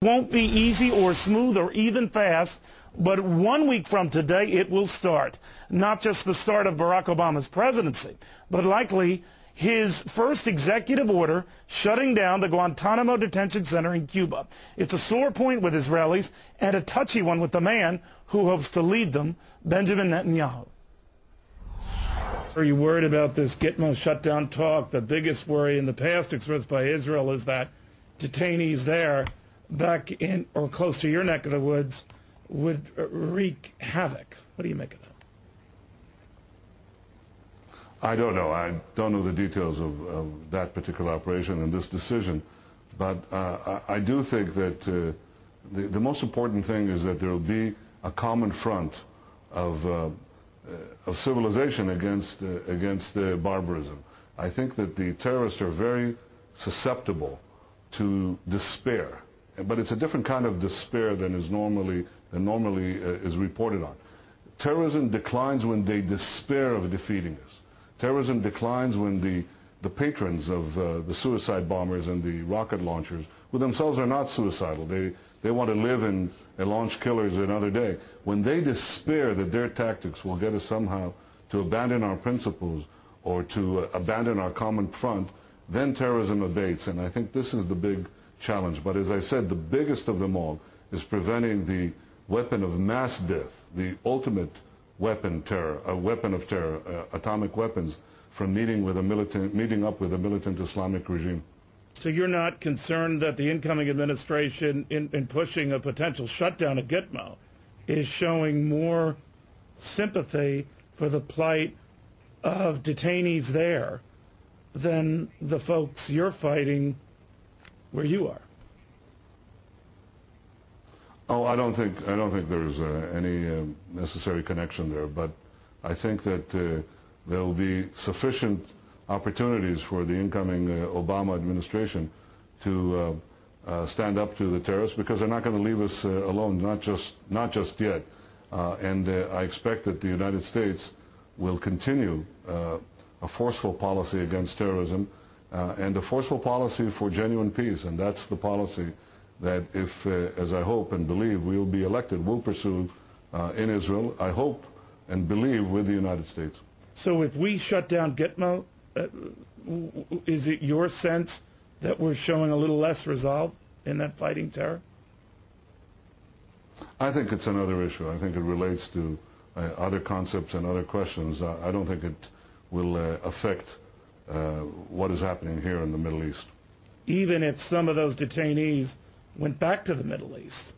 won't be easy or smooth or even fast, but 1 week from today it will start. Not just the start of Barack Obama's presidency, but likely his first executive order shutting down the Guantanamo detention center in Cuba. It's a sore point with Israelis and a touchy one with the man who hopes to lead them, Benjamin Netanyahu. Are you worried about this Gitmo shutdown talk? The biggest worry in the past expressed by Israel is that detainees there back in or close to your neck of the woods would wreak havoc. What do you make of that? I don't know. I don't know the details of that particular operation and this decision. But I do think that the most important thing is that there will be a common front of civilization against barbarism. I think that the terrorists are very susceptible to despair, but it's a different kind of despair than normally is reported on. Terrorism declines when they despair of defeating us. Terrorism declines when the patrons of the suicide bombers and the rocket launchers, who themselves are not suicidal, they want to live and launch killers another day. When they despair that their tactics will get us somehow to abandon our principles or to abandon our common front, then terrorism abates. And I think this is the big challenge. But as I said, the biggest of them all is preventing the weapon of mass death, the ultimate weapon of terror, atomic weapons, from meeting up with a militant Islamic regime. So you're not concerned that the incoming administration, in pushing a potential shutdown of Gitmo, is showing more sympathy for the plight of detainees there than the folks you're fighting where you are? Oh, I don't think there's any necessary connection there, but I think that there will be sufficient opportunities for the incoming Obama administration to stand up to the terrorists, because they're not going to leave us alone, not just yet. And I expect that the United States will continue a forceful policy against terrorism and a forceful policy for genuine peace, and that's the policy that, if, as I hope and believe, we'll be elected, we'll pursue in Israel, I hope and believe, with the United States. So if we shut down Gitmo, is it your sense that we're showing a little less resolve in that fighting terror? I think it's another issue. I think it relates to other concepts and other questions. I don't think it will affect what is happening here in the Middle East. Even if some of those detainees went back to the Middle East?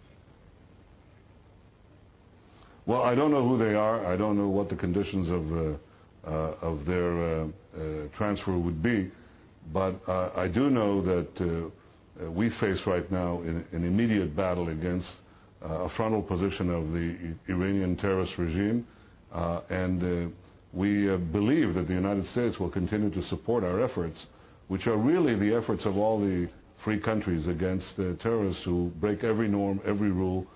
Well, I don't know who they are. I don't know what the conditions of their transfer would be, but I do know that we face right now an immediate battle against a frontal position of the Iranian terrorist regime, and we believe that the United States will continue to support our efforts, which are really the efforts of all the free countries against terrorists who break every norm, every rule,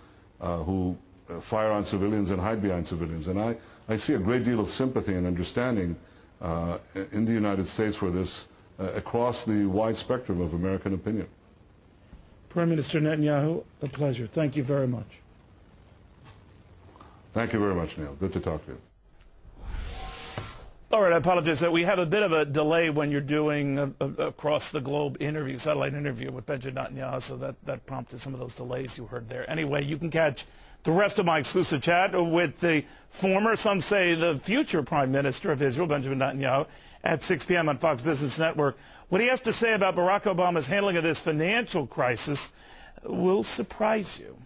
who fire on civilians and hide behind civilians. And I see a great deal of sympathy and understanding in the United States for this across the wide spectrum of American opinion. Prime Minister Netanyahu, a pleasure. Thank you very much. Thank you very much, Neil. Good to talk to you. All right, I apologize that we have a bit of a delay when you're doing across the globe interview, satellite interview with Benjamin Netanyahu, so that prompted some of those delays you heard there. Anyway, you can catch the rest of my exclusive chat with the former, some say the future Prime Minister of Israel, Benjamin Netanyahu, at 6 p.m. on Fox Business Network. What he has to say about Barack Obama's handling of this financial crisis will surprise you.